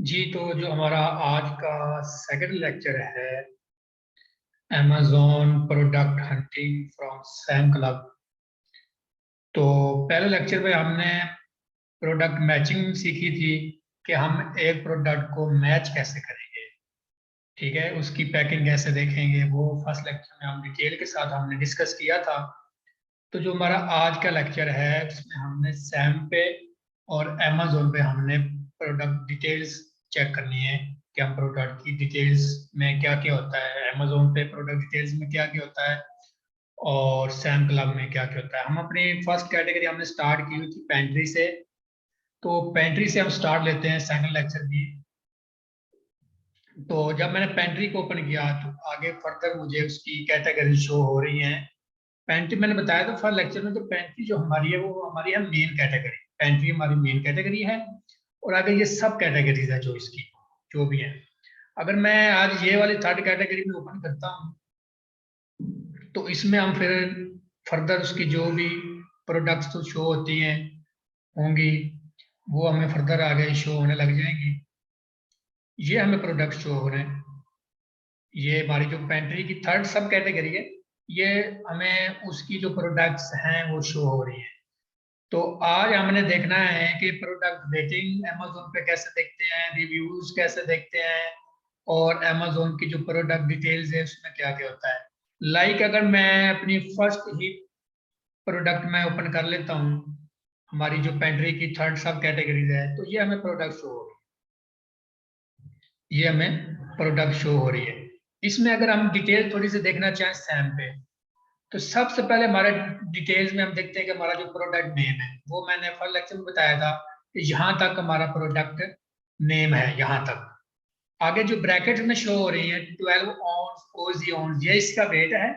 जी, तो जो हमारा आज का सेकंड लेक्चर है Amazon product hunting from Sam club. तो पहले लेक्चर में हमने प्रोडक्ट मैचिंग सीखी थी कि हम एक प्रोडक्ट को मैच कैसे करेंगे। ठीक है, उसकी पैकिंग कैसे देखेंगे, वो फर्स्ट लेक्चर में हम डिटेल के साथ हमने डिस्कस किया था। तो जो हमारा आज का लेक्चर है उसमें हमने सैम पे और अमेज़न पे हमने प्रोडक्ट डिटेल्स चेक करनी है कि हम प्रोडक्ट की डिटेल्स में क्या क्या होता है, अमेज़न पे प्रोडक्ट डिटेल्स में क्या क्या होता है और सैम क्लब में क्या क्या होता है। हम अपनी फर्स्ट कैटेगरी हमने स्टार्ट की हुई थी पेंट्री से। तो पेंट्री से हम स्टार्ट लेते हैं सेकंड लेक्चर की। तो जब मैंने पेंट्री को ओपन किया तो आगे फर्दर मुझे उसकी कैटेगरी शो हो रही है। पेंट्री मैंने बताया था फर्स्ट लेक्चर में, तो पेंट्री जो हमारी है वो हमारी है मेन कैटेगरी। पेंट्री हमारी मेन कैटेगरी है और आगे ये सब कैटेगरीज है जो इसकी जो भी है। अगर मैं आज ये वाली थर्ड कैटेगरी में ओपन करता हूँ तो इसमें हम फिर फर्दर उसकी जो भी प्रोडक्ट्स तो शो होती हैं होंगी वो हमें फर्दर आगे शो होने लग जाएंगी। ये हमें प्रोडक्ट शो हो रहे हैं। ये हमारी जो पेंट्री की थर्ड सब कैटेगरी है, ये हमें उसकी जो प्रोडक्ट्स हैं वो शो हो रही है। तो आज हमने देखना है कि प्रोडक्ट रेटिंग अमेज़न पे कैसे देखते हैं, रिव्यूज कैसे देखते हैं और अमेज़न की जो प्रोडक्ट डिटेल्स है उसमें क्या क्या होता है। अगर मैं अपनी फर्स्ट ही प्रोडक्ट में ओपन कर लेता हूँ, हमारी जो पेंट्री की थर्ड सब कैटेगरीज है, तो ये हमें प्रोडक्ट शो हो रही है। ये हमें प्रोडक्ट शो हो रही है। इसमें अगर हम डिटेल थोड़ी सी देखना चाहें सैम पे, तो सबसे पहले हमारे डिटेल्स में हम देखते हैं कि हमारा जो प्रोडक्ट नेम है वो मैंने फर्स्ट लेक्चर में बताया था कि यहाँ तक हमारा प्रोडक्ट नेम है। यहाँ तक आगे जो ब्रैकेट में शो हो रही है 12 ऑन्स ओजी ऑन्स, ये इसका वेट है।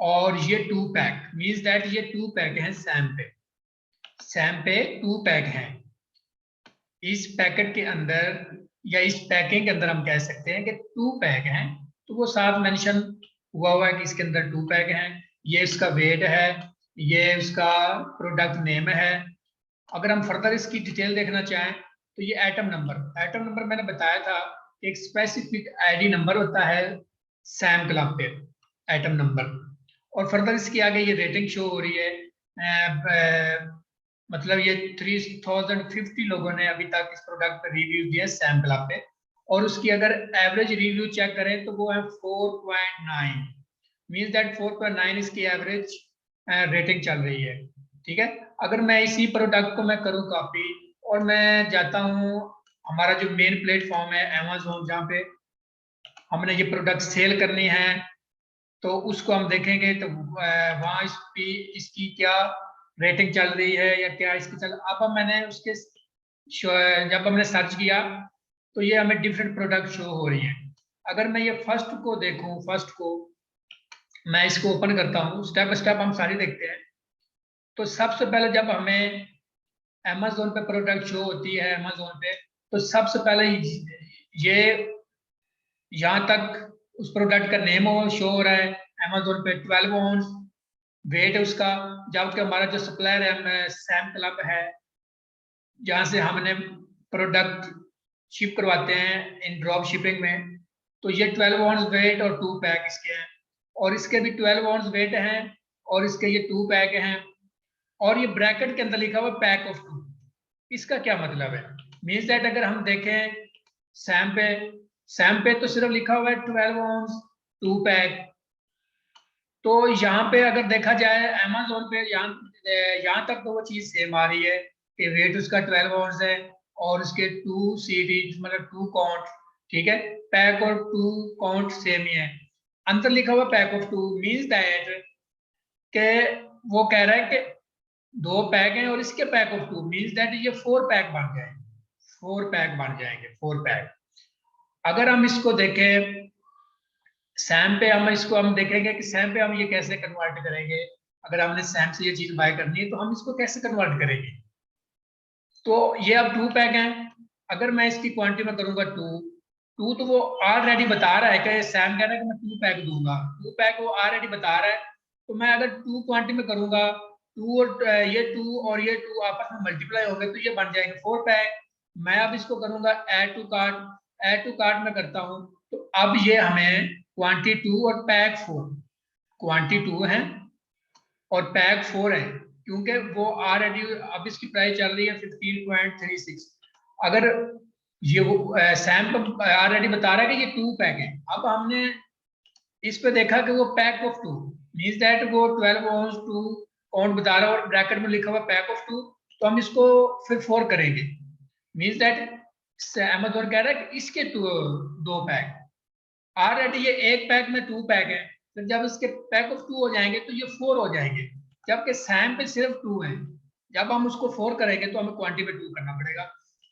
और ये 2 पैक मींस दैट ये 2 पैक हैं सैम पे। सैम पे 2 पैक हैं। इस पैकेट के अंदर या इस पैकिंग के अंदर हम कह सकते हैं कि 2 पैक हैं। तो वो साथ मेंशन हुआ है कि इसके अंदर 2 पैक हैं। ये इसका वेट है, ये उसका प्रोडक्ट नेम है। अगर हम फर्दर इसकी डिटेल देखना चाहें तो ये एटम नंबर मैंने बताया था कि एक स्पेसिफिक आईडी नंबर होता है सैम क्लब पे, एटम नंबर। और फर्दर इसके आगे ये रेटिंग शो हो रही है। मतलब ये 3050 लोगों ने अभी तक इस प्रोडक्ट पर रिव्यू दिया सैम क्लब पे। और उसकी अगर एवरेज रिव्यू चेक करें तो वो है 4.9। मीन्स दैट 4.9 इसकी एवरेज रेटिंग चल रही है। ठीक है, अगर मैं इसी प्रोडक्ट को मैं करूँ कॉपी और मैं जाता हूँ हमारा जो मेन प्लेटफॉर्म है अमेज़न, जहाँ पे हमने ये प्रोडक्ट सेल करनी है, तो उसको हम देखेंगे तो वहाँ इसकी क्या रेटिंग चल रही है या क्या इसकी चल। अब मैंने उसके जब हमने सर्च किया तो ये हमें डिफरेंट प्रोडक्ट शो हो रही है। अगर मैं ये फर्स्ट को देखूं, फर्स्ट को मैं इसको ओपन करता हूँ, स्टेप बाय स्टेप हम सारी देखते हैं। तो सबसे पहले जब हमें अमेज़न पे प्रोडक्ट शो होती है अमेज़न पे, तो सबसे पहले ये यहाँ तक उस प्रोडक्ट का नेम शो हो रहा है अमेज़न पे 12 ऑन्स वेट है उसका। जबकि हमारा जो सप्लायर है सैम क्लब है, जहाँ से हमने प्रोडक्ट शिप करवाते हैं इन ड्रॉप शिपिंग में, तो ये 12 ऑन्स वेट और 2 पैक इसके हैं। और इसके भी 12 ऑन्स वेट हैं और इसके ये 2 पैक हैं। और ये ब्रैकेट के अंदर लिखा हुआ पैक ऑफ 2। इसका क्या मतलब है? मीन्स दैट अगर हम देखें सैम पे, सैम पे तो सिर्फ लिखा हुआ है 12 ऑन्स 2 पैक। तो यहाँ पे अगर देखा जाए अमेज़न पे, यहाँ तक तो वो चीज सेम आ रही है कि वेट उसका 12 आउंस है और उसके 2 सीरीज मतलब 2 काउंट। ठीक है, पैक और 2 काउंट सेम ही है। अंतर लिखा हुआ पैक ऑफ 2 मीन्स दैट के वो कह रहा है कि 2 पैक हैं और इसके पैक ऑफ 2 मीन्स दैट ये 4 पैक बन जाएंगे। 4 पैक बन जाएंगे, 4 पैक। अगर हम इसको देखें सैम पे, हम इसको हम देखेंगे कि सैम पे हम ये कैसे कन्वर्ट करेंगे। अगर हमने सैम से ये चीज बाय करनी है तो हम इसको कैसे कन्वर्ट करेंगे। तो ये अब 2 पैक हैं। अगर मैं इसकी क्वांटिटी में करूंगा 2 तो वो ऑलरेडी बता रहा है कि सैम कह रहा है कि मैं 2 पैक दूंगा। 2 पैक वो ऑलरेडी बता रहा है। तो मैं अगर 2 क्वांटिटी में करूंगा, 2 और ये 2 और ये 2 आपस में मल्टीप्लाई होंगे तो ये बन जाएंगे 4 पैक। मैं अब इसको करूंगा ऐड टू कार्ट में करता हूं, तो अब ये हमें क्वांटिटी 2 और पैक 4, क्वांटिटी 2 है और पैक 4 है, क्योंकि वो ऑलरेडी अब इसकी प्राइस चल रही है 15.36। अगर ये वो सैम ऑलरेडी बता रहा है कि ये 2 पैक है, अब हमने इस पे देखा कि वो पैक ऑफ 2 मींस दैट वो 12 ounce 2 काउंट बता रहा है और ब्रैकेट में लिखा हुआ पैक ऑफ 2, तो हम इसको फिर 4 करेंगे। मींस दैट अमेज़न कह रहा है कि इसके 2 पैक, ऑलरेडी ये एक पैक में 2 पैक है, फिर जब इसके पैक ऑफ 2 हो जाएंगे तो ये 4 हो जाएंगे, जबकि सैम पे सिर्फ 2 है। जब हम उसको 4 करेंगे तो हमें क्वांटिटी पे 2 करना पड़ेगा।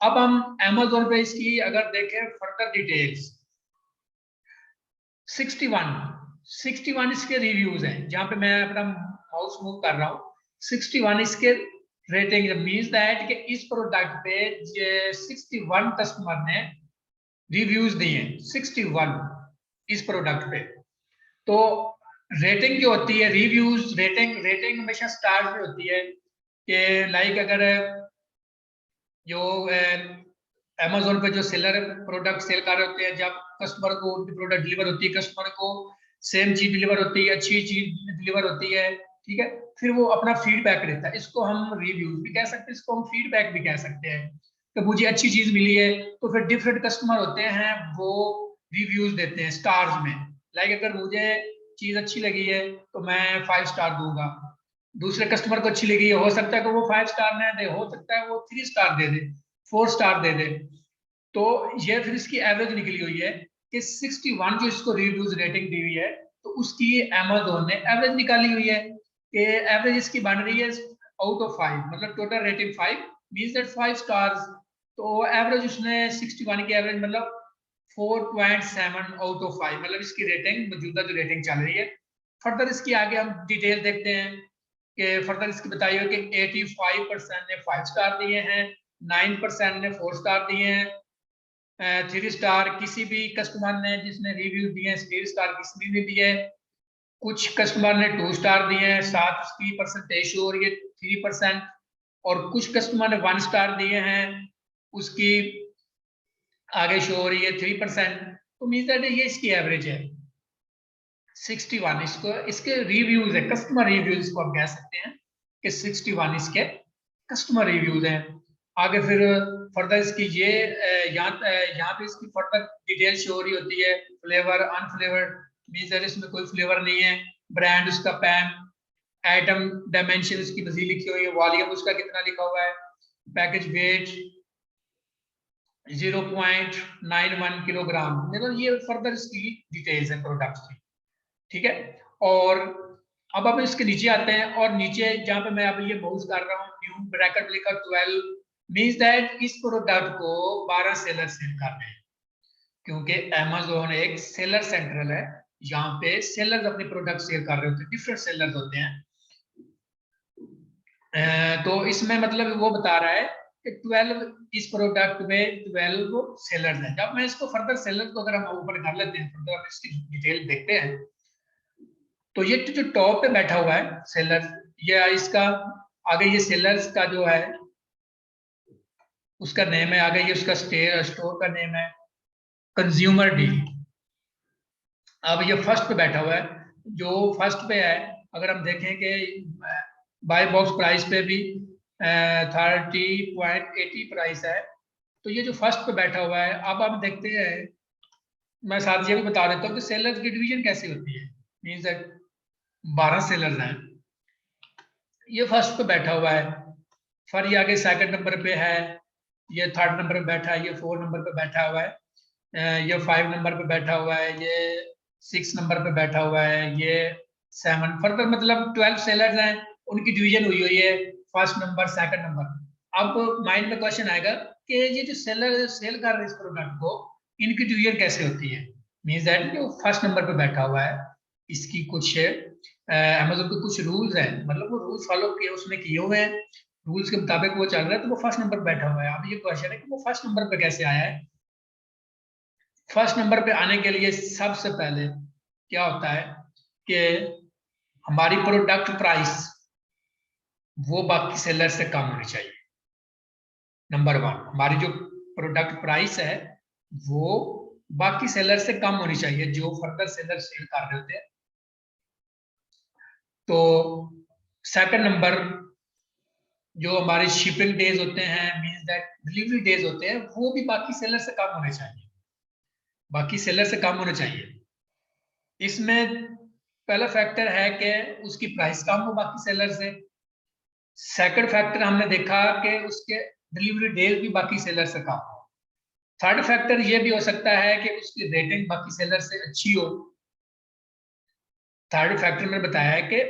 अब हम अमेज़न पे इसकी अगर देखें फर्दर डिटेल्स, 61 इसके रिव्यूज हैं, जहां पे मैं अपना माउस मूव कर रहा हूँ। 61 इसके रेटिंग मींस दैट कि इस प्रोडक्ट पे 61 कस्टमर ने रिव्यूज दिए हैं, 61 इस प्रोडक्ट पे। तो रेटिंग जो होती है, रिव्यूज रेटिंग हमेशा स्टार में होती है कि लाइक अगर जो अमेज़न पे जो सेलर प्रोडक्ट सेल कर रहे होते हैं, जब कस्टमर को उनकी प्रोडक्ट डिलीवर होती है, कस्टमर को सेम चीज डिलीवर होती है, अच्छी चीज डिलीवर होती है, ठीक है, फिर वो अपना फीडबैक देता है। इसको हम रिव्यूज भी कह सकते हैं, इसको हम फीडबैक भी कह सकते हैं कि मुझे अच्छी चीज मिली है, तो फिर डिफरेंट कस्टमर होते हैं वो रिव्यूज देते हैं स्टार्स में। लाइक अगर मुझे चीज अच्छी लगी है तो मैं 5 स्टार दूंगा, दूसरे कस्टमर को अच्छी लगी है, हो सकता है कि वो 5 स्टार ना दे, हो सकता है वो 3 स्टार दे दे, 4 स्टार दे दे। तो ये फिर इसकी एवरेज निकली हुई है कि 61 जो इसको रिव्यूज रेटिंग दी हुई है, तो उसकी अमेज़न ने एवरेज निकाली हुई है कि एवरेज इसकी बन रही है आउट ऑफ 5, मतलब total rating 5 means that 5 stars. तो एवरेज उसने 61 की एवरेज मतलब 4.7 आउट ऑफ 5, मतलब इसकी रेटिंग मौजूदा जो रेटिंग चल रही है। फर्दर इसकी आगे हम डिटेल देखते हैं कि फर्दर इसकी बताई हुई कि 85% ने 5 स्टार दिए हैं, 9% ने 4 स्टार दिए हैं, 3 स्टार किसी भी कस्टमर ने जिसने रिव्यू दिए 3 स्टार किसी ने दिए, कुछ कस्टमर ने 2 स्टार दिए हैं, साथ उसकी परसेंटेज शो हो रही है 3%, और कुछ कस्टमर ने 1 स्टार दिए हैं, उसकी आगे शो हो रही है 3%। तो मीन दैट ये इसकी एवरेज है 61। इसको इसके रिव्यूज है, कस्टमर रिव्यूज इसको हम कह सकते हैं कि 61 इसके कस्टमर रिव्यूज हैं। आगे फिर फर्दर इसकी ये यहाँ पे इसकी फर्दर डिटेल शो हो रही होती है, फ्लेवर अनफ्लेवर्ड मींस दैट इसमें कोई फ्लेवर नहीं है, ब्रांड उसका पैन, आइटम डायमेंशन उसकी मजीद लिखी हुई है, वॉल्यूम उसका कितना लिखा हुआ है, पैकेज वेट 0.91 किलोग्राम, मतलब ये फर्दर इसकी डिटेल्स है प्रोडक्ट की, ठीक है। और अब हम इसके नीचे आते हैं, और नीचे जहां पे मैं अब ये माउस कर रहा हूँ, न्यू ब्रैकेट लिखा 12 मींस दैट इस प्रोडक्ट को 12 सेलर सेल कर रहे हैं, क्योंकि अमेज़न एक सेलर सेंट्रल है, यहाँ पे सेलर्स अपने प्रोडक्ट सेल कर रहे होते हैं, डिफरेंट सेलर्स होते हैं। तो इसमें मतलब वो बता रहा है कि 12 इस प्रोडक्ट में 12 सेलर्स हैं। जब मैं इसको फर्दर सेलर को अगर हम ऊपर कर लेते हैं, फर्दर हम इसकी डिटेल देखते हैं, तो ये जो टॉप पे बैठा हुआ है सेलर, ये इसका आगे ये सेलर्स का जो है उसका नेम है, आगे ये उसका स्टोर का नेम है कंज्यूमर डील। अब ये फर्स्ट पे बैठा हुआ है, जो फर्स्ट पे है अगर हम देखें कि बाय बॉक्स प्राइस पे भी 30.80 प्राइस है, तो ये जो फर्स्ट पे बैठा हुआ है। अब हम देखते हैं, मैं साथ ये भी बता देता हूँ कि सेलर्स की डिवीजन कैसे होती है, मींस दैट 12 सेलर्स हैं, ये फर्स्ट पे बैठा हुआ है, फिर ये आगे सेकंड नंबर पे है, ये थर्ड नंबर पे बैठा है, ये 4 नंबर पे बैठा हुआ है, ये 5 नंबर पे बैठा हुआ है, ये 6 नंबर पे बैठा हुआ है, ये 7 फर्दर मतलब 12 सेलर्स हैं, उनकी डिवीजन हुई हुई है फर्स्ट नंबर सेकंड नंबर। अब माइंड में क्वेश्चन आएगा कि ये जो सेलर सेल कर रहे हैं इस प्रोडक्ट को, इनकी डिवीजन कैसे होती है, मींस दैट जो फर्स्ट नंबर पे बैठा हुआ है इसकी कुछ अमेज़न के कुछ रूल्स हैं, मतलब वो रूल्स फॉलो किए उसने किए हुए हैं, रूल्स के मुताबिक वो चल रहा है, तो वो फर्स्ट नंबर बैठा हुआ है। अब ये क्वेश्चन है कि वो फर्स्ट नंबर पे कैसे आया है। फर्स्ट नंबर पे आने के लिए सबसे पहले क्या होता है कि हमारी प्रोडक्ट प्राइस वो बाकी सेलर से कम होनी चाहिए। नंबर 1 हमारी जो प्रोडक्ट प्राइस है वो बाकी सेलर से कम होनी चाहिए, जो फर्दर सेलर सेल कर रहे होते हैं। तो सेकंड नंबर जो हमारे शिपिंग डेज होते हैं, मींस दैट डिलीवरी डेज होते हैं, वो भी बाकी सेलर से कम होने चाहिए, बाकी सेलर से कम होने चाहिए। इसमें पहला फैक्टर है कि उसकी प्राइस कम हो बाकी सेलर से। सेकंड फैक्टर हमने देखा कि उसके डिलीवरी डेज भी बाकी सेलर से कम हो। थर्ड फैक्टर ये भी हो सकता है कि उसकी रेटिंग बाकी सेलर से अच्छी हो। थर्ड फैक्टर मैंने बताया है कि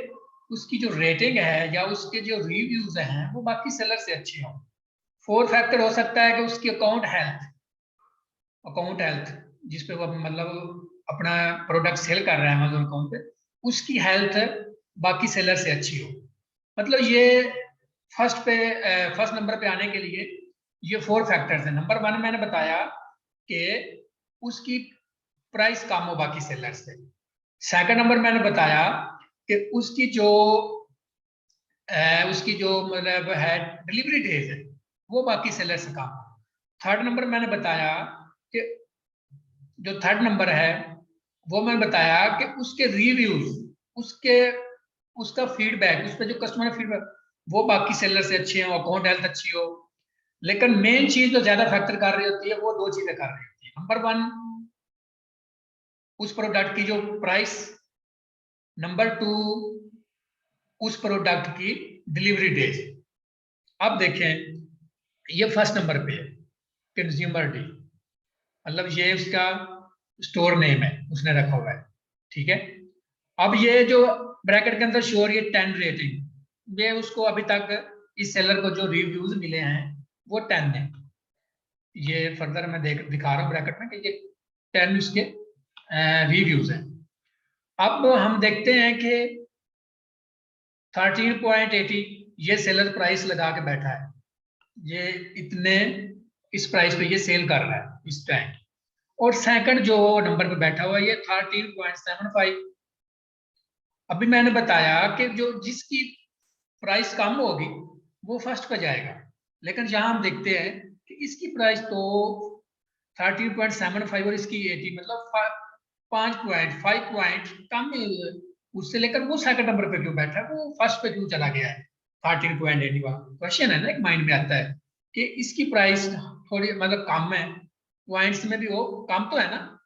उसकी जो रेटिंग है या उसके जो रिव्यूज हैं वो बाकी सेलर से अच्छे हों। फोर्थ फैक्टर हो सकता है कि उसकी अकाउंट हेल्थ जिस पे वो मतलब अपना प्रोडक्ट सेल कर रहा है अमेज़न अकाउंट पे, उसकी हेल्थ बाकी सेलर से अच्छी हो। मतलब ये फर्स्ट नंबर पे आने के लिए ये 4 फैक्टर्स हैं। नंबर 1 मैंने बताया कि उसकी प्राइस कम हो बाकी सेलर से। सेकंड नंबर मैंने बताया कि उसकी जो मतलब है डिलीवरी डेज है वो बाकी सेलर से कम हो। थर्ड नंबर मैंने बताया कि जो थर्ड नंबर है वो मैंने बताया कि उसके रिव्यूज, उसके उसका फीडबैक, उस पर जो कस्टमर फीडबैक वो बाकी सेलर से अच्छे हो, अकाउंट हेल्थ अच्छी हो। लेकिन मेन चीज जो ज्यादा फैक्टर कर रही होती है वो दो चीजें कर रही होती है। नंबर 1 उस प्रोडक्ट की जो प्राइस, नंबर 2 उस प्रोडक्ट की डिलीवरी डेज। अब देखें ये फर्स्ट नंबर पे है कंज्यूमर डी, मतलब ये उसका स्टोर नेम है उसने रखा हुआ है, ठीक है। अब ये जो ब्रैकेट के अंदर शो हो रही है 10 रेटिंग, ये उसको अभी तक इस सेलर को जो रिव्यूज मिले हैं वो 10 है। ये फर्दर मैं दिखा रहा हूँ ब्रैकेट में कि ये 10 इसके रिव्यूज हैं। अब हम देखते हैं कि 13.80 ये सेलर प्राइस लगा के बैठा है, ये इतने इस प्राइस पे ये सेल कर रहा है इस टाइम। और सेकंड जो नंबर पे बैठा हुआ है ये 13.75। अभी मैंने बताया कि जो जिसकी प्राइस कम होगी वो फर्स्ट पे जाएगा, लेकिन यहाँ हम देखते हैं कि इसकी प्राइस तो 13.75 और इसकी 80, मतलब 5 पॉइंट कम है उससे, लेकर वो सेकंड नंबर पे क्यों बैठा है, वो फर्स्ट पे क्यों चला गया है 13.81। क्वेश्चन है ना, एक माइंड में आता है कि इसकी प्राइस थोड़ी मतलब कम है, पॉइंट्स में भी वो कम तो है ना,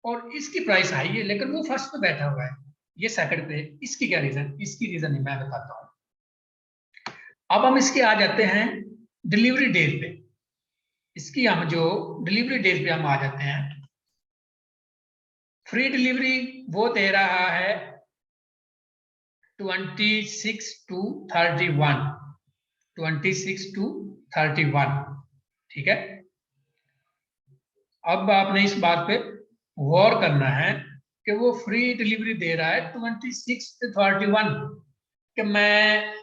और इसकी प्राइस हाई है लेकिन वो फर्स्ट पे बैठा हुआ है, ये सेकंड पे। इसकी क्या रीजन, इसकी रीजन मैं बताता हूँ। अब हम इसके आ जाते हैं डिलीवरी डेट पे। इसकी हम जो डिलीवरी डेट पे हम आ जाते हैं, फ्री डिलीवरी वो दे रहा है 26 to 31, 26 to 31, ठीक है। अब आपने इस बात पे गौर करना है कि वो फ्री डिलीवरी दे रहा है 26 से 31 कि मैं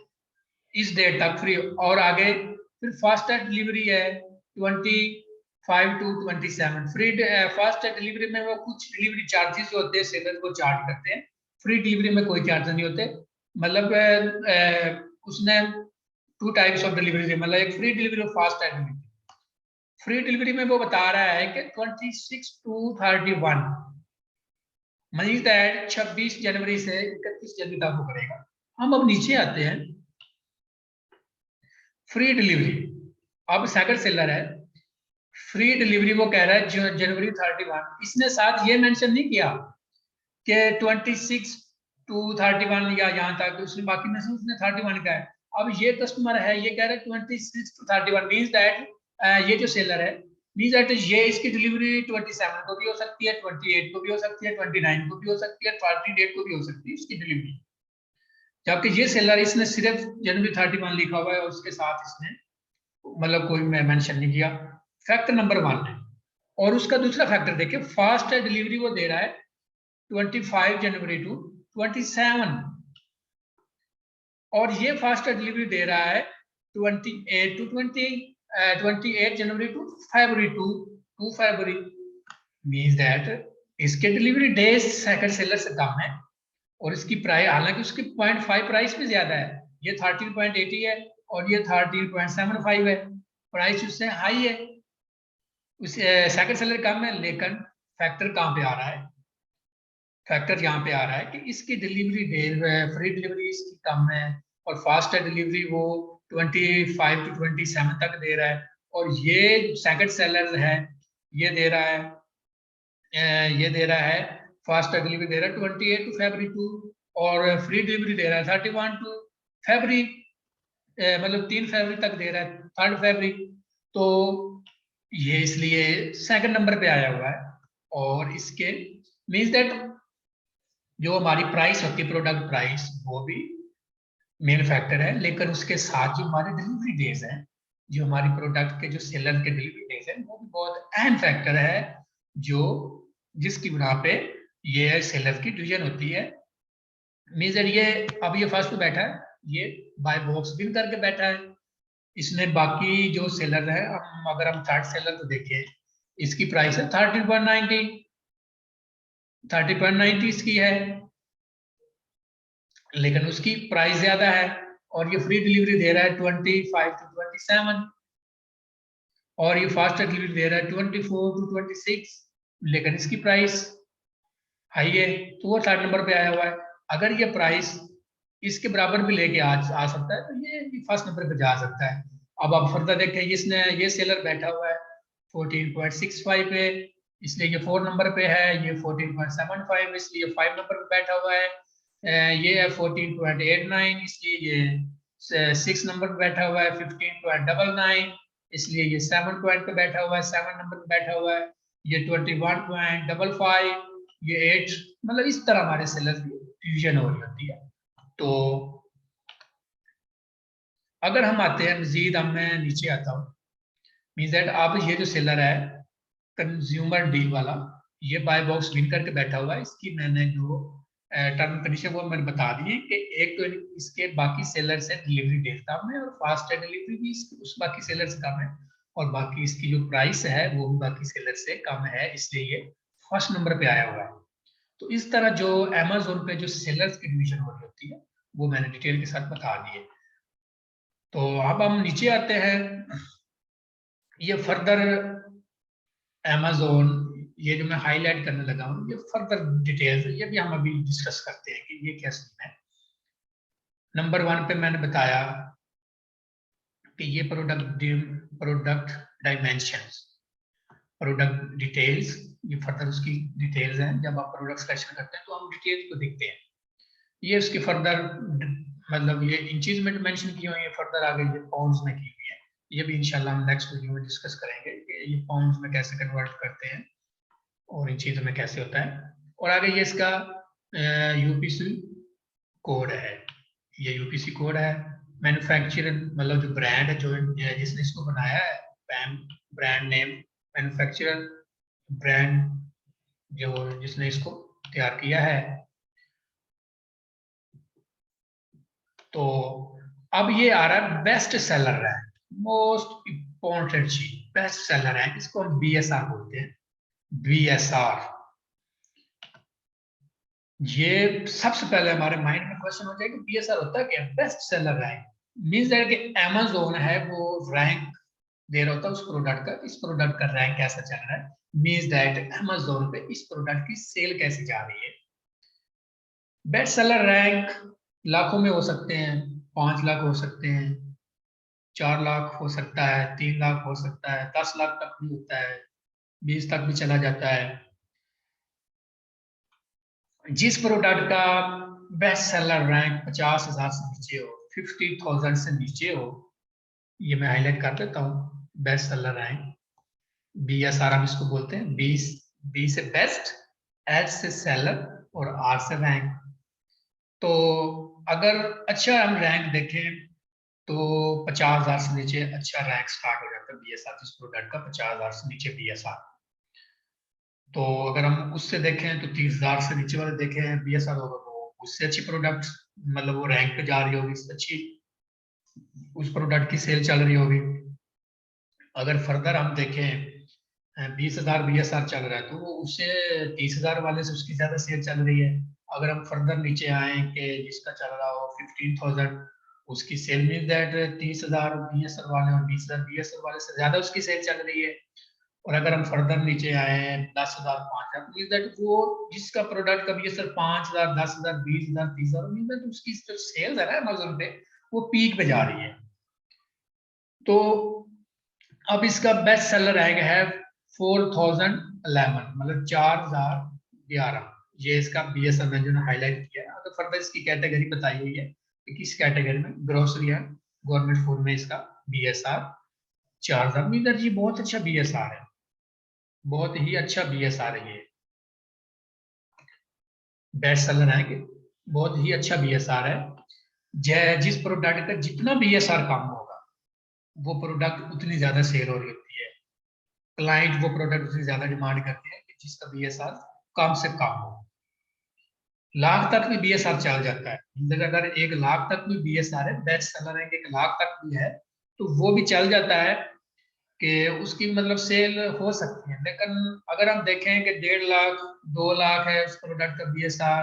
इस डेट तक फ्री, और आगे फिर फास्टैग डिलीवरी है 25 to 27 फ्री। फास्टैग डिलीवरी में वो कुछ डिलीवरी चार्जेस जो होते हैं सेलर को चार्ज करते हैं, फ्री डिलीवरी में कोई चार्ज नहीं होते। मतलब उसने 2 टाइप्स ऑफ डिलीवरी, मतलब एक फ्री डिलीवरी और फास्टैग डिलीवरी। फ्री डिलीवरी में वो बता रहा है कि 26 to 31 मनी दैट 26 जनवरी से 31 जनवरी तक वो करेगा। हम अब नीचे आते हैं फ्री डिलीवरी। अब सेकंड सेलर है फ्री डिलीवरी, वो कह रहा है जनवरी 31। इसने साथ ये मेंशन नहीं किया कि 26 to 31 या यहाँ तक, उसने बाकी में से उसने 31 का है। अब ये कस्टमर है ये कह रहा है 26 to 31, मीन्स दैट ये जो सेलर है मीन्स दैट ये इसकी डिलीवरी 27 को भी हो सकती है, 28 को भी हो सकती है, 29 को भी हो सकती है, 30 डेट को भी हो सकती है इसकी डिलीवरी। जबकि ये सेलर इसने सिर्फ जनवरी 31 लिखा हुआ है और उसके साथ इसने मतलब कोई मेंशन नहीं किया। फैक्टर नंबर 1 है। और उसका दूसरा फैक्टर देखिए, फास्ट डिलीवरी वो दे रहा है 25 जनवरी टू 27, और ये फास्ट डिलीवरी दे रहा है 28 जनवरी टू फरवरी टू फरवरी। मींस दैट इसके डिलीवरी डेज सेकंड सेलर से कम है और इसकी प्राइस, हालांकि उसकी 0.5 प्राइस भी ज्यादा है, ये 13.80 है और ये 13.75 है, प्राइस उससे हाई है। उस सेकंड सेलर कम है, लेकिन फैक्टर कहाँ पे आ रहा है? फैक्टर यहाँ पे आ रहा है कि इसकी डिलीवरी फ्री डिलीवरी इसकी कम है और फास्ट डिलीवरी वो 25 to 27 तक दे रहा है, और ये सेकंड सेलर है, ये दे रहा है ये दे रहा है फास्ट डिलीवरी दे रहा है 28 टू फरवरी टू, और फ्री डिलीवरी दे रहा है 31 टू फरवरी, मतलब 3 फरवरी तक दे रहा है, 3 फरवरी। तो ये इसलिए सेकंड नंबर पे आया हुआ है। और इसके मीन्स दैट जो हमारी प्राइस होती है, प्रोडक्ट प्राइस, वो भी मेन फैक्टर है, लेकिन उसके साथ जो हमारे डिलीवरी डेज हैं, जो हमारी प्रोडक्ट के जो सेलर के डिलीवरी डेज हैं, वो भी बहुत अहम फैक्टर है, जो जिसकी बिना पे ये सेलर की डिवीजन होती है। मीन्स ये अब ये फर्स्ट पे बैठा है, ये बाय बॉक्स बिन करके बैठा है, इसने बाकी जो सेलर है, हम अगर हम थर्ड सेलर को देखें, इसकी प्राइस है 30.90, 30.90 इसकी है, लेकिन उसकी प्राइस ज्यादा है, और ये फ्री डिलीवरी दे रहा है 25 to 27, और ये फास्ट डिलीवरी दे रहा है 24 to 26, लेकिन इसकी प्राइस हाई है, तो वो थर्ड नंबर पे आया हुआ है। अगर ये प्राइस इसके बराबर भी लेके आ सकता है, तो ये फर्स्ट नंबर पे जा सकता है। अब आप फर्दर देखें, इसने ये सेलर बैठा हुआ है 14.65 पे, इसलिए ये 4 नंबर पे है, ये 14.75 इसलिए 5 नंबर पे बैठा हुआ है, ये है 14.89 इसलिए ये 6 नंबर पे बैठा हुआ है, 15.99 इसलिए ये 7 पॉइंट पे बैठा हुआ है, 7 नंबर पे बैठा हुआ है, ये 21.55, ये 8, मतलब इस तरह हमारे सेलर की डिवीजन हो रही होती है। तो अगर हम आते हैं मजीद, अब मैं नीचे आता हूँ, मीन दैट अब ये जो सेलर है कंज्यूमर डील वाला, ये बाय बॉक्स विन करके बैठा हुआ है, इसकी मैंने जो टर्म कंडीशन वो मैंने बता दी है कि एक तो इसके बाकी सेलर से डिलीवरी डेट कम है, और फास्ट डिलीवरी भी उस बाकी सेलर से कम है, और बाकी इसकी जो प्राइस है वो भी बाकी सेलर से कम है, इसलिए ये फर्स्ट नंबर पे आया हुआ है। तो इस तरह जो अमेजोन पे जो सेलर्स की डिवीजन हो रही होती है, वो मैंने डिटेल के साथ बता दी है। तो अब हम नीचे आते हैं, ये फर्दर अमेजोन, ये जो मैं हाईलाइट करने लगा हूँ, ये फर्दर डिटेल्स, ये भी हम अभी डिस्कस करते हैं कि ये क्या सीन है। नंबर 1 पे मैंने बताया कि ये प्रोडक्ट डायमेंशंस, प्रोडक्ट डिटेल्स, ये फर्दर उसकी डिटेल्स हैं। जब आप प्रोडक्ट सिलेक्शन करते हैं तो हम डिटेल्स को देखते हैं, ये उसकी फर्दर मतलब ये इंचेस में मेंशन की हुई है, फर्दर आगे ये पाउंड्स में की हुई है, ये भी इंशाल्लाह हम नेक्स्ट वीडियो में डिस्कस करेंगे कि ये पाउंड्स में कैसे कन्वर्ट करते हैं और इन चीज़ों में कैसे होता है। और आगे ये इसका यूपीसी कोड है, ये यूपीसी कोड है। मैन्युफैक्चरर मतलब जो ब्रांड है, जो जिसने इसको बनाया है, ब्रांड नेम, मैन्युफैक्चरर, ब्रांड जो जिसने इसको तैयार किया है। तो अब ये आ रहा है best seller rank, most important चीज, बेस्ट सेलर रैंक, इसको हम बीएसआर बोलते हैं, बीएसआर। ये सबसे पहले हमारे माइंड में क्वेश्चन हो जाएगा बीएसआर होता है क्या? Best seller rank means that कि अमेज़न है वो रैंक दे रहा होता है उस प्रोडक्ट का, इस प्रोडक्ट का रैंक कैसा चल रहा है, मींस दैट अमेज़न पे इस प्रोडक्ट की सेल कैसे जा रही है। बेस्ट सेलर रैंक लाखों में हो सकते हैं, 5 लाख हो सकते हैं, 4 लाख हो सकता है, 3 लाख हो सकता है, 10 लाख तक भी होता है, 20 तक भी चला जाता है। जिस प्रोडक्ट का बेस्ट सेलर रैंक 50,000 से नीचे हो, 50,000 से नीचे हो, ये मैं हाईलाइट कर देता हूँ, बेस्ट सेलर रैंक, BSR हम इसको बोलते हैं, बी से बेस्ट, एच से सेलर और आर से रैंक। तो अगर अच्छा हम रैंक देखें तो 50,000 से नीचे अच्छा रैंक स्टार्ट हो जाता है BSR, जिस प्रोडक्ट का 50,000 से नीचे BSR। तो अगर हम उससे देखें तो 30,000 से नीचे वाले देखें BSR होगा, तो उससे अच्छी प्रोडक्ट मतलब वो रैंक पे जा रही होगी, अच्छी उस प्रोडक्ट की सेल चल रही होगी। अगर फर्दर हम देखें 20,000 BSR चल रहा है, तो वो उससे 30,000 वाले से उसकी ज्यादा सेल चल रही है। अगर हम फर्दर नीचे आए कि जिसका चल रहा हो 15,000, उसकी सेल मीन दैट 30,000 BSR वाले और 20,000 BSR वाले से ज्यादा उसकी सेल चल रही है। और अगर हम फर्दर नीचे आए 10,000 5,000, मीन दैट वो जिसका प्रोडक्ट का BSR 5,000 10,000 20,000 30,000, मीन दैट उसकी जो सेल्स है ना अमेजोन पे वो पीक पे जा रही है। तो अब इसका बेस्ट सेलर रैंक है 4011, मतलब 4011। ये इसका BSR में जो हाईलाइट किया है। अगर फर्दर इसकी कैटेगरी बताई हुई है कि किस कैटेगरी में, ग्रोसरी है, गवर्नमेंट फूड में इसका BSR 4,000, मीन दैट ये बहुत अच्छा BSR है, बहुत ही अच्छा BSR है ये, बेस्ट सेलर है कि बहुत ही अच्छा BSR है। जिस प्रोडक्ट का जितना BSR कम होगा वो प्रोडक्ट उतनी ज्यादा सेल हो रही होती है, क्लाइंट वो प्रोडक्ट उतनी ज्यादा डिमांड करते हैं कि जिसका BSR कम से कम हो। लाख तक भी BSR चल जाता है, मतलब अगर 1 लाख तक भी BSR है, बेस्ट सेलर है कि 1 लाख तक भी है तो वो भी चल जाता है कि उसकी मतलब सेल हो सकती है। लेकिन अगर हम देखें कि 1.5 लाख 2 लाख है उस प्रोडक्ट का BSR,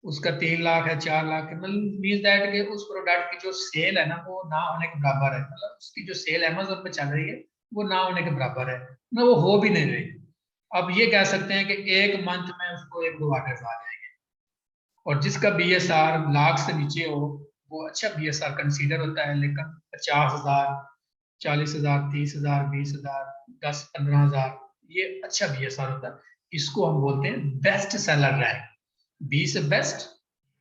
उसका 3 लाख है 4 लाख है, मतलब मीन दैट कि उस प्रोडक्ट की जो सेल है ना वो ना होने के बराबर है, मतलब उसकी जो सेल अमेजोन पे चल रही है वो ना होने के बराबर है, ना वो हो भी नहीं रही। अब ये कह सकते हैं कि एक मंथ में उसको 1-2 ऑर्डर आ जाएंगे, और जिसका BSR लाख से नीचे हो वो अच्छा BSR कंसीडर होता है। लेकिन 50,000 40,000 30,000 20,000 10-15,000 ये अच्छा BSR होता है, इसको हम बोलते हैं बेस्ट सेलर रैंक। B से बेस्ट,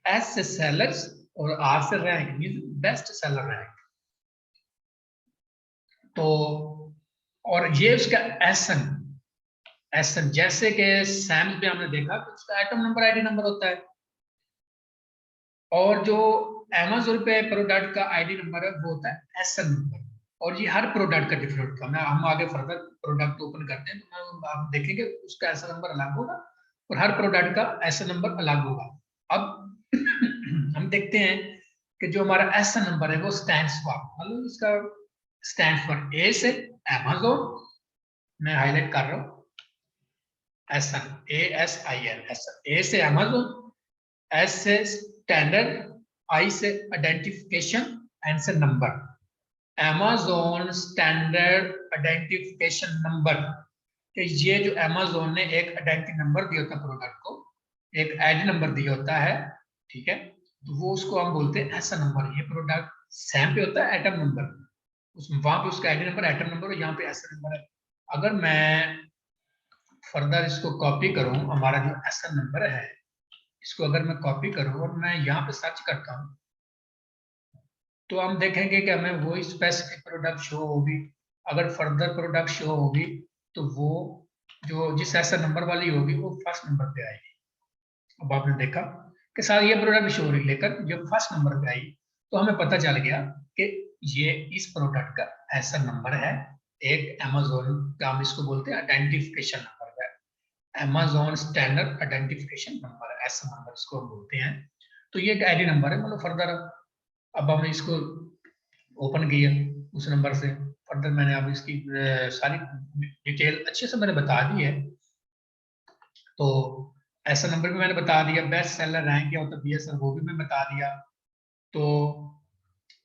S से सेलर्स, और R से rank mean best seller rank. तो और ये उसका एसन जैसे कि सैम्स पे हमने देखा कि उसका आइटम नंबर ID नंबर होता है, और जो Amazon पे प्रोडक्ट का ID नंबर है वो होता है एसन नंबर। और ये हर प्रोडक्ट का डिफरेंट होता है। मैं हम आगे फर्दर प्रोडक्ट ओपन करते हैं तो मैं आप देखेंगे उसका ऐसा नंबर अलग होगा और हर प्रोडक्ट का ऐसा नंबर अलग होगा। अब हम देखते हैं कि जो हमारा ऐसा नंबर है वो स्टैंड्स फॉर, मतलब इसका स्टैंड फॉर ए से Amazon, मैं हाईलाइट कर रहा हूँ एसन, ASIN, ए से Amazon, एस से स्टैंडर्ड, आई से आइडेंटिफिकेशन, एन से number. Amazon standard identification number, कि ये जो Amazon ने एक आइडेंटिटी नंबर दिया होता है प्रोडक्ट को, एक ID नंबर दिया होता है, ठीक है, तो वो उसको हम बोलते हैं ऐसा नंबर। ये प्रोडक्ट सैम पे होता है एटम नंबर, उसमें वहां पे उसका ID नंबर एटम नंबर, और यहाँ पे ऐसा नंबर है। अगर मैं फर्दर इसको कॉपी करूं, हमारा जो ऐसा नंबर है इसको अगर मैं कॉपी करूं और मैं यहाँ पे सर्च करता हूँ तो हम देखेंगे कि हमें वही स्पेसिफिक प्रोडक्ट शो होगी। अगर फर्दर प्रोडक्ट शो होगी तो वो जो जिस ऐसा नंबर वाली होगी वो फर्स्ट नंबर पे आएगी। अब आपने देखा कि सारी ये प्रोडक्ट शो हो रही, लेकिन जब फर्स्ट नंबर पे आई तो हमें पता चल गया कि ये इस प्रोडक्ट का ऐसा नंबर है, एक Amazon का हम इसको बोलते हैं आइडेंटिफिकेशन नंबर है, Amazon स्टैंडर्ड आइडेंटिफिकेशन नंबर, ऐसा नंबर इसको हम बोलते हैं। तो ये एक ID नंबर है, मतलब फर्दर अब हमने इसको ओपन किया उस नंबर से, फर्दर मैंने अब इसकी सारी डिटेल अच्छे से मैंने बता दी है। तो ऐसा नंबर भी मैंने बता दिया, बेस्ट सेलर रैंक क्या होता है BSR वो भी मैं बता दिया। तो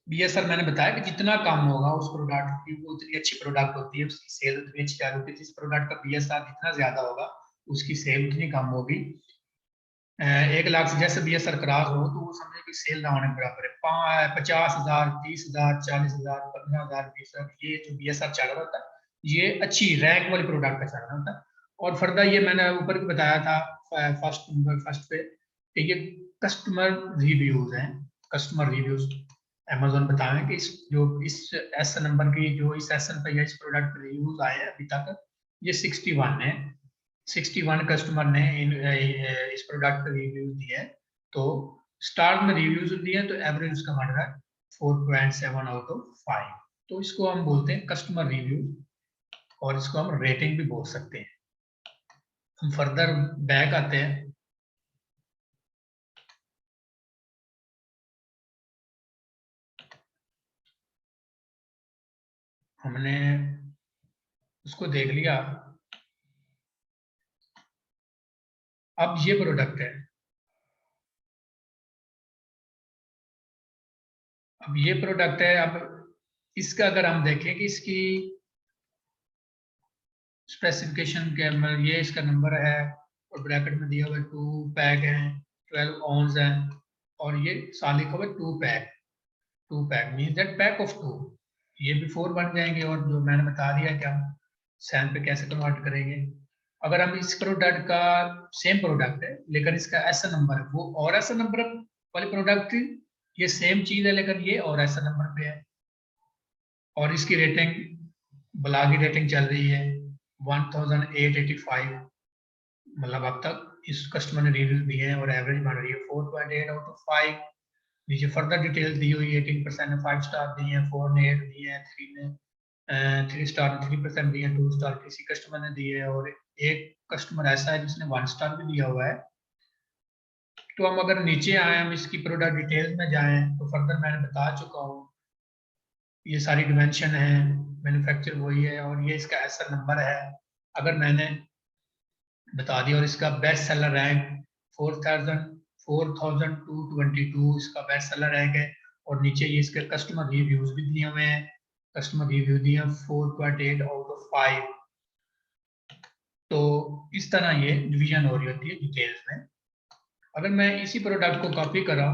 BSR मैंने बताया कि जितना कम होगा उस प्रोडक्ट की वो उतनी अच्छी प्रोडक्ट होती है, उसकी सेल उतनी अच्छी जा होती है। जिस प्रोडक्ट का BSR जितना ज्यादा होगा उसकी सेल उतनी कम होगी। 1 लाख से जैसे BSR क्रॉस हो तो वो समझे कि सेल ना होने के बराबर है। 50,000 30,000 40,000 15,000 20,000 ये जो BSR चल रहा होता है ये अच्छी रैंक वाली प्रोडक्ट का चल रहा होता है। और फर्दर ये मैंने ऊपर भी बताया था फर्स्ट पे कि ये कस्टमर रिव्यूज हैं, कस्टमर रिव्यूज Amazon बता रहे हैं कि इस एस नंबर की जो इस एसन पे या इस प्रोडक्ट पे रिव्यूज आए हैं अभी तक ये 61 है। 61 कस्टमर ने इस प्रोडक्ट पे रिव्यूज दिए हैं। तो स्टार में रिव्यूज दिए तो एवरेज उसका बन रहा है 4.7 आउट ऑफ 5। तो इसको हम बोलते हैं कस्टमर रिव्यू, और इसको हम रेटिंग भी बोल सकते हैं। हम फर्दर बैक आते हैं। हमने उसको देख लिया। अब ये प्रोडक्ट है, अब ये प्रोडक्ट है। अब इसका अगर हम देखें कि इसकी स्पेसिफिकेशन के मतलब ये इसका नंबर है और ब्रैकेट में दिया हुआ है 2 पैक हैं, 12 ऑन्स हैं और ये साल लिखा हुआ है 2 pack means that pack of 2, ये भी 4 बन जाएंगे। और जो मैंने बता दिया कि हम सैम पे कैसे कन्वर्ट करेंगे। अगर हम इस प्रोडक्ट का सेम प्रोडक्ट है लेकिन इसका ऐसा नंबर है, वो और ऐसा नंबर वाले प्रोडक्ट ये सेम चीज है लेकिन ये और ऐसा नंबर पे है और इसकी रेटिंग बला की रेटिंग चल रही है 1885, मतलब अब तक इस कस्टमर ने रिव्यू दिए हैं और एवरेज बन रही है 4.8 आउट ऑफ 5। नीचे फर्दर डिटेल्स दी हुई है, 18% ने 5 स्टार दिए हैं, 4 ने 8 दिए हैं, 3 ने 3 स्टार ने 3% दिए हैं, 2 स्टार किसी कस्टमर ने दिए हैं और एक कस्टमर ऐसा है जिसने 1 स्टार भी दिया हुआ है। तो हम अगर नीचे आए, हम इसकी प्रोडक्ट डिटेल्स में जाएं तो फर्दर मैंने बता चुका हूँ, ये सारी डिमेंशन है, मैन्युफैक्चर वही है और ये इसका ऐसा नंबर है। अगर मैंने बता दिया और इसका बेस्ट सेलर रैंक 4222 इसका बेस्ट सेलर रैंक है और नीचे ये इसके कस्टमर रिव्यूज भी दिए हुए हैं, कस्टमर रिव्यू दिए 4.8 आउट ऑफ 5। तो इस तरह ये डिवीजन हो रही होती है डिटेल्स में। अगर मैं इसी प्रोडक्ट को कॉपी करा,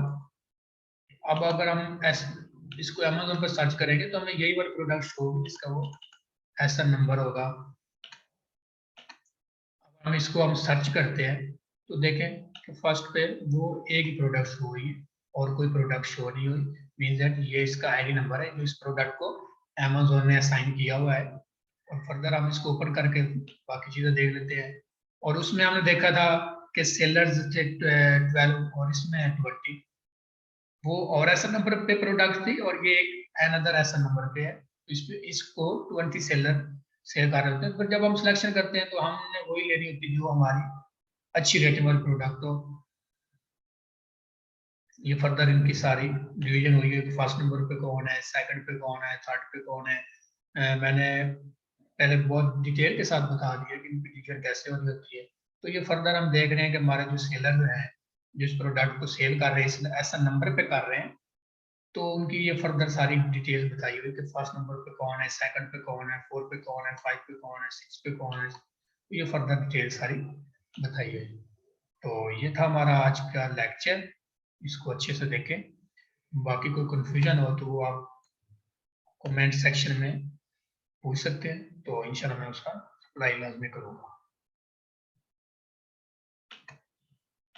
अब अगर हम इसको अमेज़न पर सर्च करेंगे तो हमें यही वाला प्रोडक्ट शो होगी जिसका वो ऐसा नंबर होगा। हम इसको हम सर्च करते हैं तो देखें कि फर्स्ट पे वो एक ही प्रोडक्ट शो हुई है और कोई प्रोडक्ट शो नहीं हुई, मींस दैट ये इसका आईडी नंबर है जो इस प्रोडक्ट को अमेज़न ने असाइन किया हुआ है। और फर्दर हम इसको ओपन करके बाकी चीजें देख लेते हैं और उसमें हमने देखा था कि सेलर्स थे 12 और इसमें 20, वो और ऐसा नंबर पे प्रोडक्ट थी और ये एक अनदर ऐसा नंबर पे है, इसको 20 सेलर सेल कर रहे होते हैं। पर जब हम सिलेक्शन करते हैं तो हमने वही लेनी होती है जो हमारी अच्छी रेटिंग वाली प्रोडक्ट हो। ये फर्दर इनकी सारी डिवीजन हुई है कि फर्स्ट नंबर पे कौन है, सेकंड पे कौन है, थर्ड पे कौन है। मैंने पहले बहुत डिटेल के साथ बता दिया कि इनकी डिवीजन कैसे हो रही होती है। तो ये फर्दर हम देख रहे हैं कि हमारे जो सेलर हैं जिस प्रोडक्ट को सेल कर रहे हैं ऐसा नंबर पे कर रहे हैं, तो उनकी ये फर्दर सारी डिटेल बताई हुई कि फर्स्ट नंबर पे कौन है, सेकंड पे कौन है, 4 पे कौन है, 5 पे कौन है, 6 पे कौन है, तो ये फर्दर डिटेल सारी बताई हुई। तो ये था हमारा आज का लेक्चर, इसको अच्छे से देखें। बाकी कोई कंफ्यूजन हो तो वो आप कमेंट सेक्शन में पूछ सकते हैं, तो इंशाल्लाह मैं उसका रिप्लाई लाजमी करूँगा।